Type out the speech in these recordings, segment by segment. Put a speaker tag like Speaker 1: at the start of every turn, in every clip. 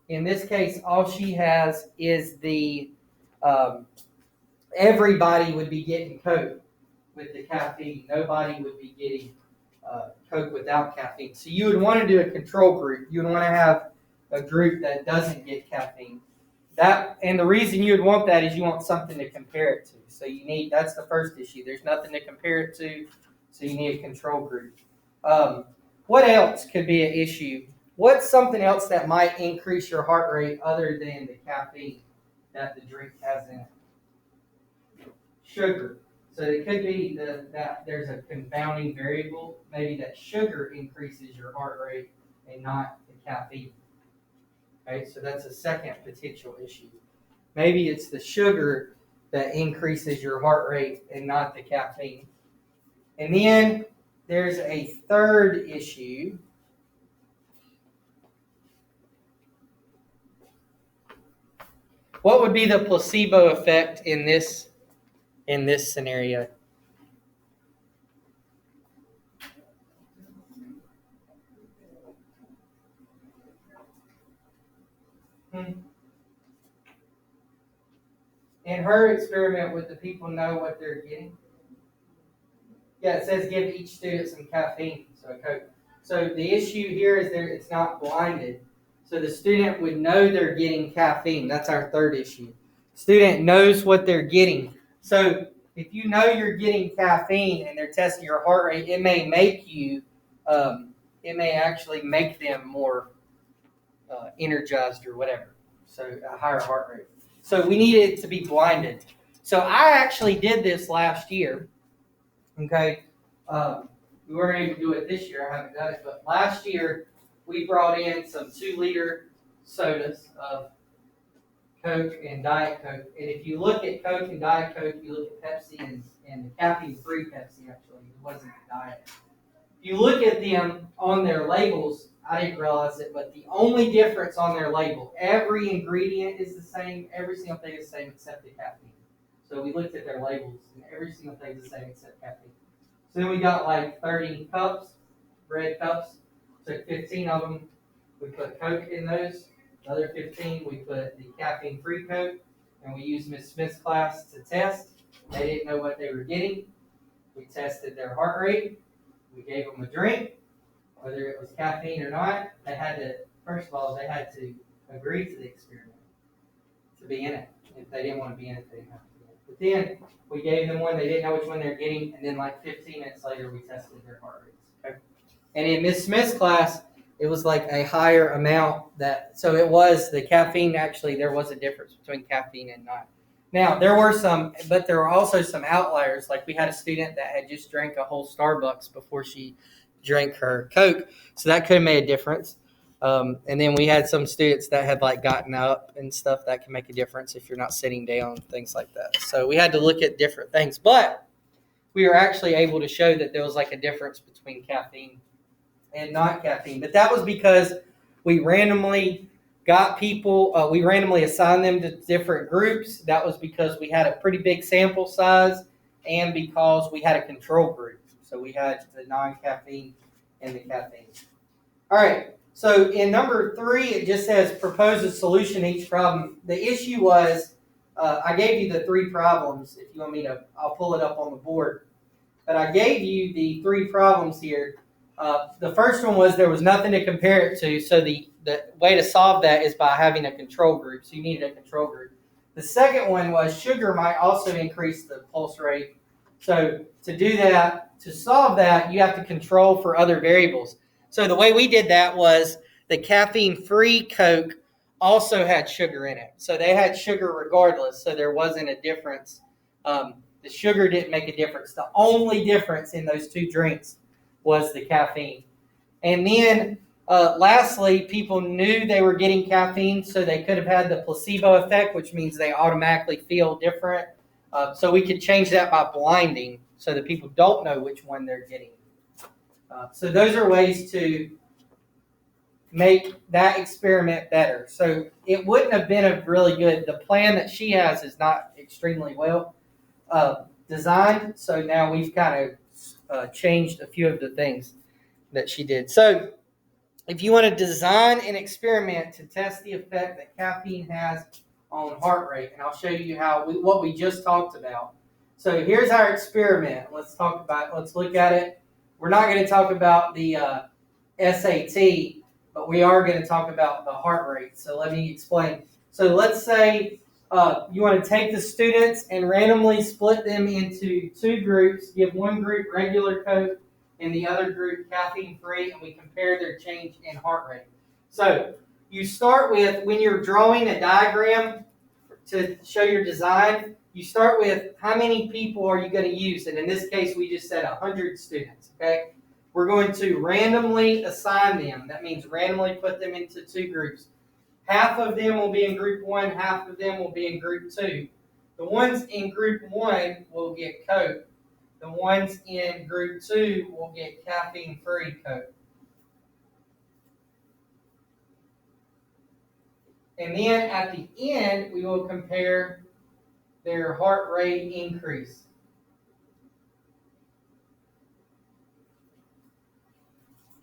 Speaker 1: In this case, all she has is the everybody would be getting Coke with the caffeine. Nobody would be getting Coke without caffeine. So you would want to do a control group. You would want to have a group that doesn't get caffeine. And the reason you would want that is you want something to compare it to. So that's the first issue. There's nothing to compare it to, so you need a control group. What else could be an issue? What's something else that might increase your heart rate other than the caffeine that the drink has in it? Sugar. So it could be that there's a confounding variable, maybe that sugar increases your heart rate and not the caffeine. Okay, so that's a second potential issue. Maybe it's the sugar that increases your heart rate and not the caffeine. And then there's a third issue. What would be the placebo effect in this scenario? In her experiment, would the people know what they're getting? Yeah, it says give each student some caffeine, so a Coke. So the issue here is it's not blinded. So the student would know they're getting caffeine. That's our third issue. Student knows what they're getting. So if you know you're getting caffeine and they're testing your heart rate, it may make you, it may actually make them more energized or whatever. So a higher heart rate. So we need it to be blinded. So I actually did this last year. Okay, we weren't able to do it this year. I haven't done it, but last year we brought in some 2-liter sodas of Coke and Diet Coke. And if you look at Coke and Diet Coke, you look at Pepsi and the caffeine-free Pepsi. Actually, it wasn't Diet. If you look at them on their labels, I didn't realize it, but the only difference on their label, every ingredient is the same, every single thing is the same except the caffeine. So we looked at their labels, and every single thing is the same except caffeine. So then we got like 30 cups, red cups. Took 15 of them. We put Coke in those. The other 15, we put the caffeine-free Coke, and we used Miss Smith's class to test. They didn't know what they were getting. We tested their heart rate. We gave them a drink, whether it was caffeine or not. They had to, first of all, they had to agree to the experiment to be in it. If they didn't want to be in it, they didn't have to be in it. But then we gave them one. They didn't know which one they're getting, and then like 15 minutes later, we tested their heart rates. Okay. And in Miss Smith's class, it was like a higher amount so it was the caffeine. Actually, there was a difference between caffeine and not. Now, there were also some outliers. Like we had a student that had just drank a whole Starbucks before she drank her Coke. So that could have made a difference. And then we had some students that had like gotten up and stuff that can make a difference if you're not sitting down, things like that. So we had to look at different things. But we were actually able to show that there was like a difference between caffeine and not caffeine. But that was because we randomly got people, we randomly assigned them to different groups. That was because we had a pretty big sample size and because we had a control group. So we had the non-caffeine and the caffeine. All right, so in number 3, it just says propose a solution to each problem. The issue was, I gave you the 3 problems. If you want me to, I'll pull it up on the board. But I gave you the 3 problems here. The first one was there was nothing to compare it to, so the way to solve that is by having a control group. So you needed a control group. The second one was sugar might also increase the pulse rate. So to do that, to solve that, you have to control for other variables. So the way we did that was the caffeine-free Coke also had sugar in it. So they had sugar regardless, so there wasn't a difference. The sugar didn't make a difference. The only difference in those 2 drinks was the caffeine. And then lastly, people knew they were getting caffeine, so they could have had the placebo effect, which means they automatically feel different. So we could change that by blinding so that people don't know which one they're getting. So those are ways to make that experiment better. So it wouldn't have been a really good, the plan that she has is not extremely well designed. So now we've kind of changed a few of the things that she did. So if you want to design an experiment to test the effect that caffeine has on heart rate, and I'll show you what we just talked about. So here's our experiment. Let's look at it. We're not going to talk about the SAT, but we are going to talk about the heart rate. So let me explain. So let's say you want to take the students and randomly split them into two groups, give one group regular Coke and the other group caffeine-free, and we compare their change in heart rate. So you start with, when you're drawing a diagram to show your design, you start with how many people are you going to use, and in this case we just said 100 students, okay? We're going to randomly assign them. That means randomly put them into two groups. Half of them will be in group 1, half of them will be in group 2. The ones in group 1 will get Coke. The ones in group 2 will get caffeine-free Coke. And then at the end, we will compare their heart rate increase.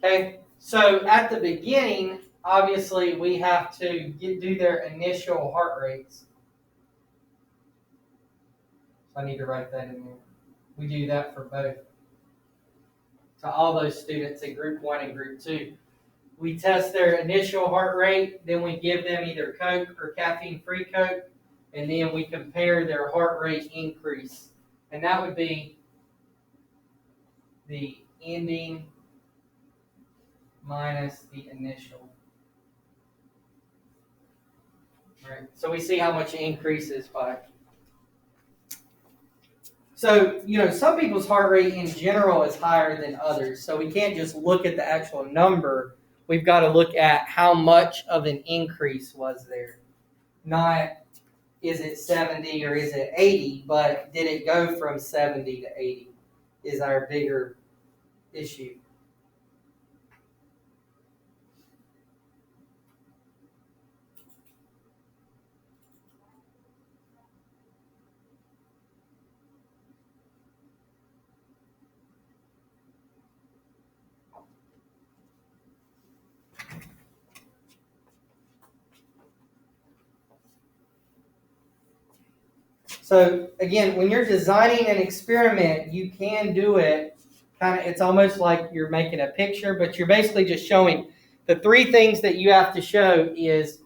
Speaker 1: Okay, so at the beginning, obviously, we have to do their initial heart rates. So I need to write that in there. We do that for both. To all those students in group 1 and group 2. We test their initial heart rate, then we give them either Coke or caffeine-free Coke, and then we compare their heart rate increase. And that would be the ending minus the initial. Right. So we see how much it increases by. So, some people's heart rate in general is higher than others. So we can't just look at the actual number. We've got to look at how much of an increase was there. Not, is it 70 or is it 80, but did it go from 70 to 80 is our bigger issue. So again, when you're designing an experiment, you can do it it's almost like you're making a picture, but you're basically just showing the three things that you have to show is,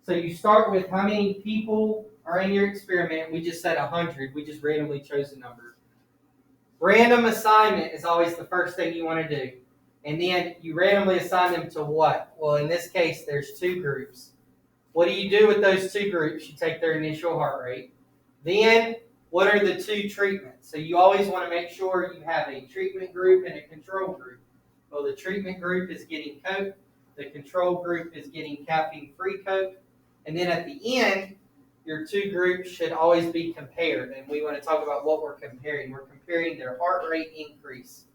Speaker 1: so you start with how many people are in your experiment. We just said 100. We just randomly chose a number. Random assignment is always the first thing you want to do. And then you randomly assign them to what? Well, in this case, there's two groups. What do you do with those two groups? You take their initial heart rate. Then, what are the two treatments? So you always want to make sure you have a treatment group and a control group. Well, the treatment group is getting Coke. The control group is getting caffeine-free Coke. And then at the end, your two groups should always be compared. And we want to talk about what we're comparing. We're comparing their heart rate increase.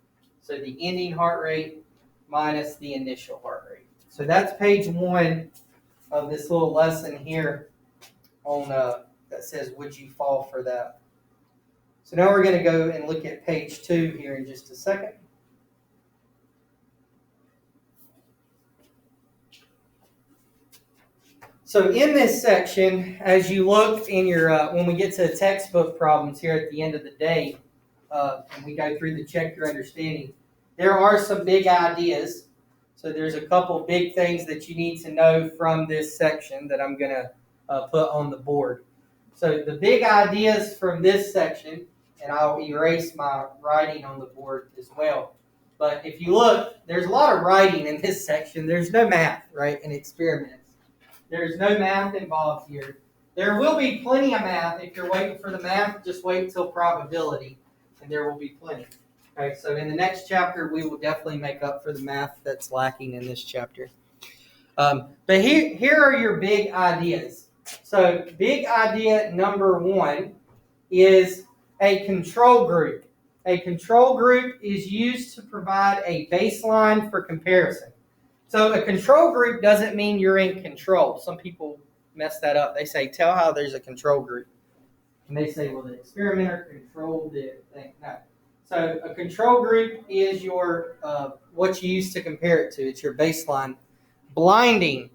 Speaker 1: So the ending heart rate minus the initial heart rate. So that's page 1 of this little lesson here on that says, would you fall for that? So now we're going to go and look at page 2 here in just a second. So in this section, as you look in your, when we get to textbook problems here at the end of the day, and we go through the check your understanding, there are some big ideas. So there's a couple big things that you need to know from this section that I'm going to put on the board. So the big ideas from this section, and I'll erase my writing on the board as well. But if you look, there's a lot of writing in this section. There's no math, right, in experiments. There's no math involved here. There will be plenty of math. If you're waiting for the math, just wait until probability, and there will be plenty. Okay, so in the next chapter, we will definitely make up for the math that's lacking in this chapter. But here are your big ideas. So big idea number 1 is a control group. A control group is used to provide a baseline for comparison. So a control group doesn't mean you're in control. Some people mess that up. They say, tell how there's a control group. And they say, well, the experimenter controlled it. No. So a control group is your what you use to compare it to. It's your baseline Blinding.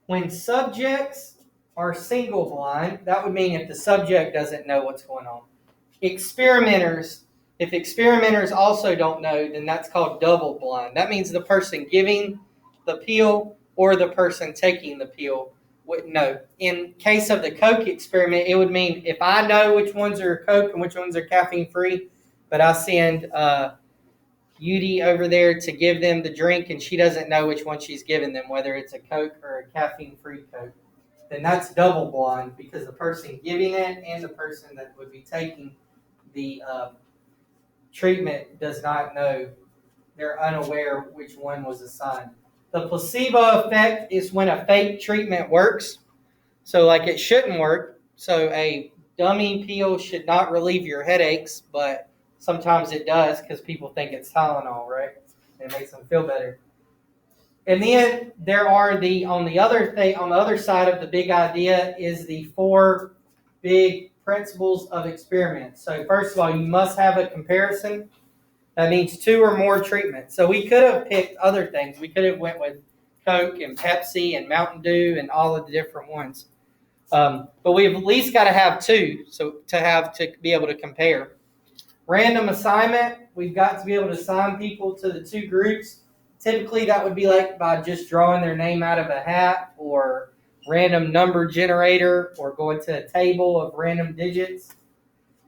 Speaker 1: When subjects are single blind, that would mean if the subject doesn't know what's going on. Experimenters, if experimenters also don't know, then that's called double blind. That means the person giving the pill or the person taking the pill wouldn't know. In case of the Coke experiment, it would mean if I know which ones are Coke and which ones are caffeine free, but I send Yudi over there to give them the drink and she doesn't know which one she's giving them, whether it's a Coke or a caffeine free Coke, then that's double blind because the person giving it and the person that would be taking the treatment does not know. They're unaware which one was assigned. The placebo effect is when a fake treatment works. So like it shouldn't work. So a dummy pill should not relieve your headaches, but sometimes it does because people think it's Tylenol, right? It makes them feel better. And then there are on the other side of the big idea is the 4 big principles of experiments. So first of all, you must have a comparison. That means 2 or more treatments. So we could have picked other things. We could have went with Coke and Pepsi and Mountain Dew and all of the different ones. But we've at least got to have 2 to be able to compare. Random assignment, we've got to be able to assign people to the 2 groups. Typically, that would be like by just drawing their name out of a hat or random number generator or going to a table of random digits.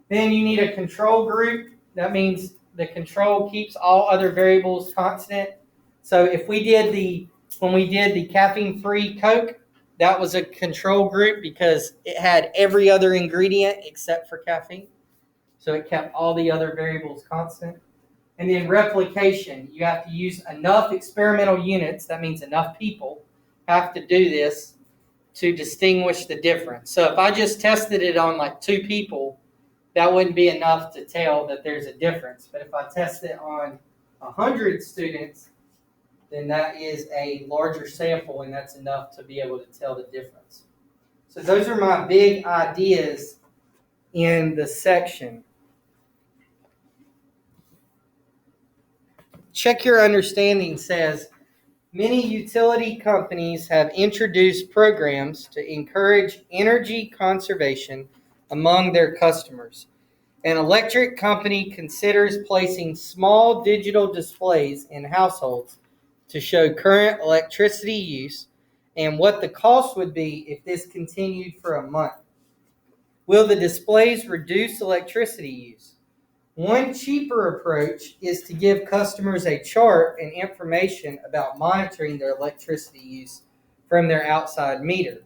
Speaker 1: Then you need a control group. That means the control keeps all other variables constant. So if when we did the caffeine-free Coke, that was a control group because it had every other ingredient except for caffeine. So it kept all the other variables constant. And then replication, you have to use enough experimental units, that means enough people have to do this to distinguish the difference. So if I just tested it on like 2 people, that wouldn't be enough to tell that there's a difference. But if I test it on 100 students, then that is a larger sample and that's enough to be able to tell the difference. So those are my big ideas in the section. Check Your Understanding says, many utility companies have introduced programs to encourage energy conservation among their customers. An electric company considers placing small digital displays in households to show current electricity use and what the cost would be if this continued for a month. Will the displays reduce electricity use? One cheaper approach is to give customers a chart and information about monitoring their electricity use from their outside meter.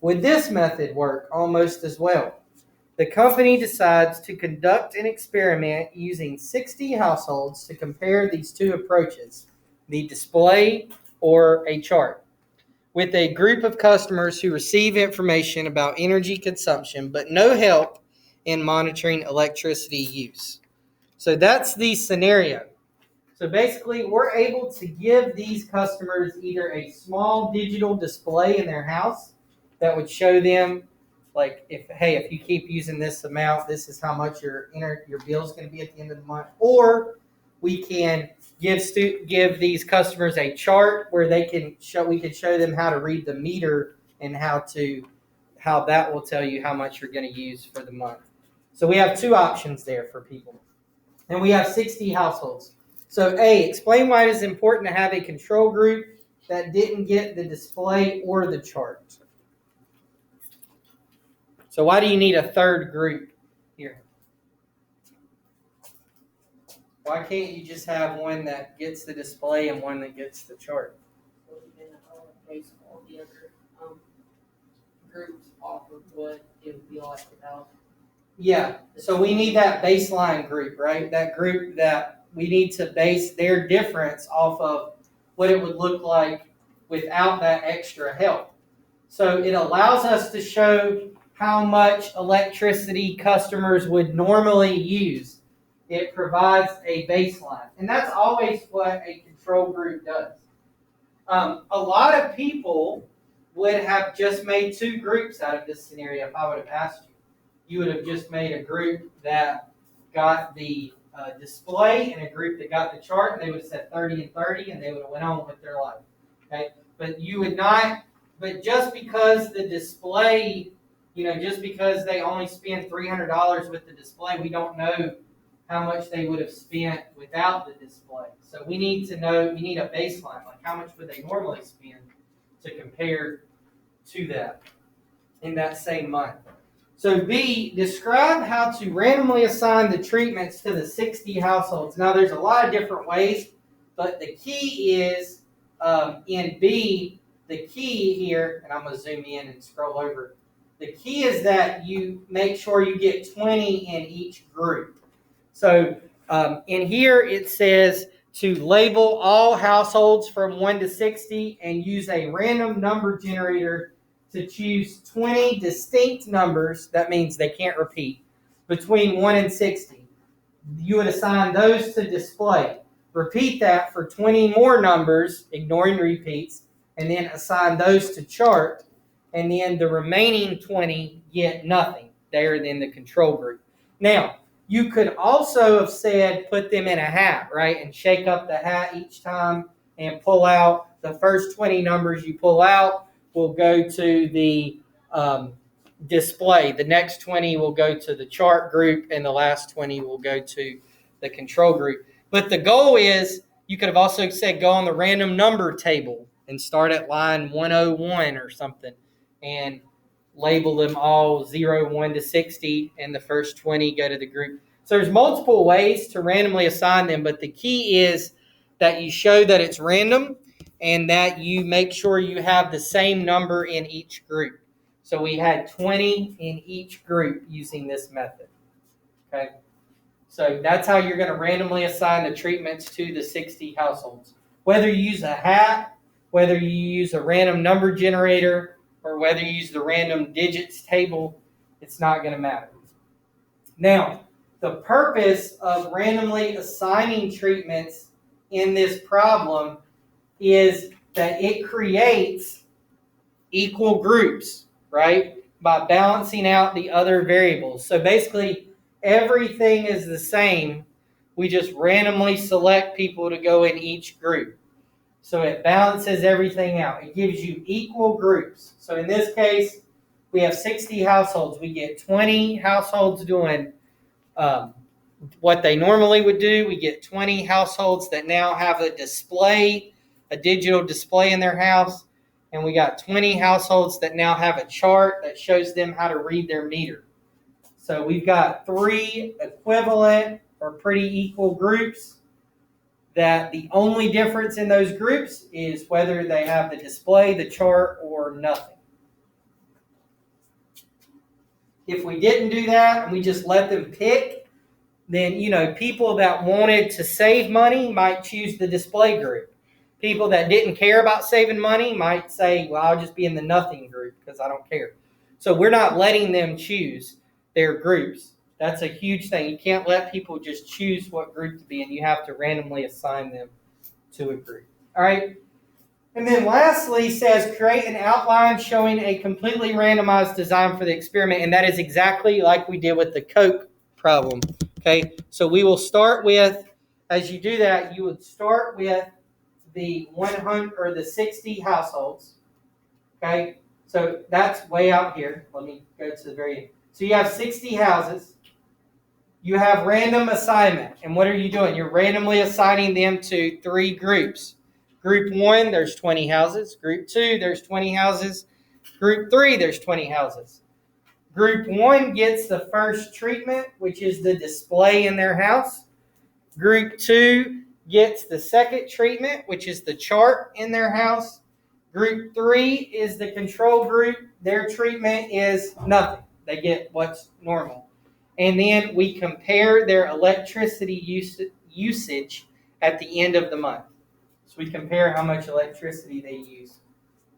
Speaker 1: Would this method work almost as well? The company decides to conduct an experiment using 60 households to compare these 2 approaches, the display or a chart, with a group of customers who receive information about energy consumption but no help in monitoring electricity use. So that's the scenario. So basically, we're able to give these customers either a small digital display in their house that would show them, like, if you keep using this amount, this is how much your bill is going to be at the end of the month. Or we can give these customers a chart where we can show them how to read the meter and how that will tell you how much you're going to use for the month. So we have 2 options there for people. And we have 60 households. So A, explain why it is important to have a control group that didn't get the display or the chart. So why do you need a 3rd group here? Why can't you just have one that gets the display and one that gets the chart?
Speaker 2: So we can base all the other groups off of what it would be like without.
Speaker 1: Yeah, so we need that baseline group, right? That group that we need to base their difference off of what it would look like without that extra help. So it allows us to show how much electricity customers would normally use. It provides a baseline. And that's always what a control group does. A lot of people would have just made 2 groups out of this scenario if I would have asked you. You would have just made a group that got the display and a group that got the chart, and they would have said 30 and 30, and they would have went on with their life. Okay? But you would not, but just because the display, just because they only spend $300 with the display, we don't know how much they would have spent without the display. So we need to know, we need a baseline, like how much would they normally spend to compare to that in that same month. So B, describe how to randomly assign the treatments to the 60 households. Now there's a lot of different ways, but the key is in B, the key here, and I'm going to zoom in and scroll over. The key is that you make sure you get 20 in each group. So in here it says to label all households from 1 to 60 and use a random number generator to choose 20 distinct numbers, that means they can't repeat, between 1 and 60. You would assign those to display. Repeat that for 20 more numbers, ignoring repeats, and then assign those to chart, and then the remaining 20 get nothing. They're in the control group. Now, you could also have said put them in a hat, right, and shake up the hat each time and pull out the first 20 numbers you pull out will go to the display. The next 20 will go to the chart group, and the last 20 will go to the control group. But the goal is, you could have also said go on the random number table and start at line 101 or something and label them all 0, 1 to 60, and the first 20 go to the group. So there's multiple ways to randomly assign them, but the key is that you show that it's random and that you make sure you have the same number in each group. So we had 20 in each group using this method. Okay, so that's how you're going to randomly assign the treatments to the 60 households. Whether you use a hat, whether you use a random number generator, or whether you use the random digits table, it's not going to matter. Now, the purpose of randomly assigning treatments in this problem is that it creates equal groups, right, by balancing out the other variables. So basically, everything is the same. We just randomly select people to go in each group. So it balances everything out. It gives you equal groups. So in this case, we have 60 households. We get 20 households doing what they normally would do. We get 20 households that now have a display, a digital display in their house. And we got 20 households that now have a chart that shows them how to read their meter. So we've got 3 equivalent or pretty equal groups that the only difference in those groups is whether they have the display, the chart, or nothing. If we didn't do that and we just let them pick, then, people that wanted to save money might choose the display group. People that didn't care about saving money might say, well, I'll just be in the nothing group because I don't care. So we're not letting them choose their groups. That's a huge thing. You can't let people just choose what group to be in. You have to randomly assign them to a group. All right? And then lastly says create an outline showing a completely randomized design for the experiment. And that is exactly like we did with the Coke problem. Okay? So we will start with, as you do that, you would start with the 100 or the 60 households. Okay? So that's way out here. Let me go to the very end. So you have 60 houses. You have random assignment. And what are you doing? You're randomly assigning them to 3 groups. Group 1, there's 20 houses. Group 2, there's 20 houses. Group 3, there's 20 houses. Group 1 gets the first treatment, which is the display in their house. Group 2 gets the second treatment, which is the chart in their house. Group 3 is the control group. Their treatment is nothing. They get what's normal. And then we compare their electricity usage at the end of the month. So we compare how much electricity they use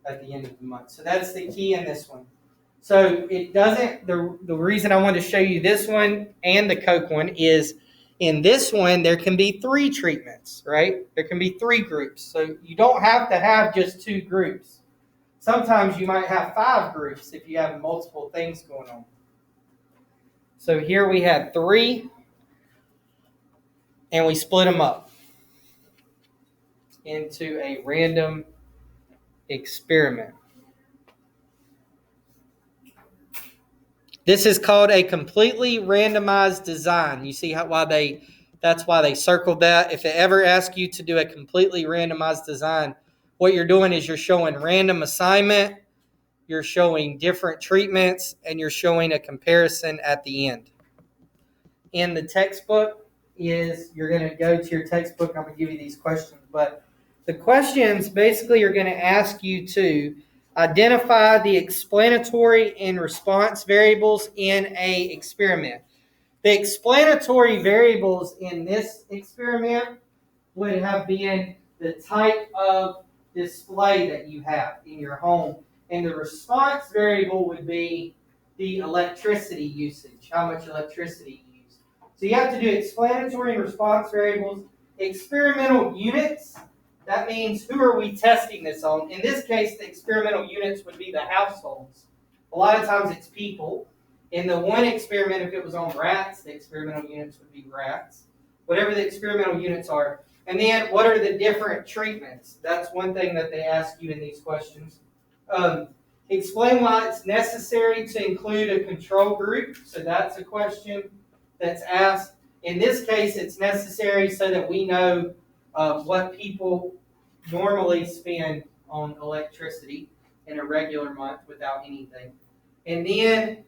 Speaker 1: at the end of the month. So that's the key in this one. So it doesn't, the reason I wanted to show you this one and the Coke one is in this one, there can be 3 treatments, right? There can be 3 groups. So you don't have to have just 2 groups. Sometimes you might have 5 groups if you have multiple things going on. So here we had 3, and we split them up into a random experiment. This is called a completely randomized design. You see that's why they circled that. If it ever asks you to do a completely randomized design, what you're doing is you're showing random assignment, you're showing different treatments, and you're showing a comparison at the end. In the textbook you're going to go to your textbook. I'm going to give you these questions, but the questions basically are going to ask you to identify the explanatory and response variables in a experiment. The explanatory variables in this experiment would have been the type of display that you have in your home, and the response variable would be the electricity usage, how much electricity you use. So you have to do explanatory and response variables. Experimental units, that means who are we testing this on? In this case, the experimental units would be the households. A lot of times it's people. In the one experiment, if it was on rats, the experimental units would be rats. Whatever the experimental units are. And then what are the different treatments? That's one thing that they ask you in these questions. Explain why it's necessary to include a control group. So that's a question that's asked. In this case, it's necessary so that we know what people normally spend on electricity in a regular month without anything. And then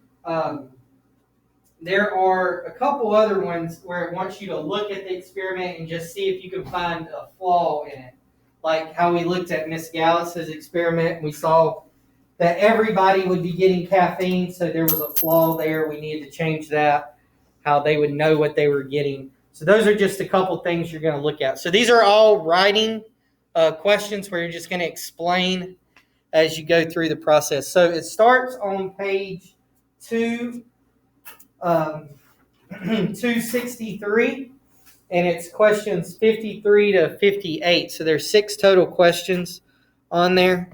Speaker 1: there are a couple other ones where it wants you to look at the experiment and just see if you can find a flaw in it. Like how we looked at Miss Gallus's experiment and we saw that everybody would be getting caffeine, so there was a flaw there. We needed to change that, how they would know what they were getting. So those are just a couple things you're going to look at. So these are all writing questions where you're just going to explain as you go through the process. So it starts on page 263, and it's questions 53 to 58. So there's 6 total questions on there.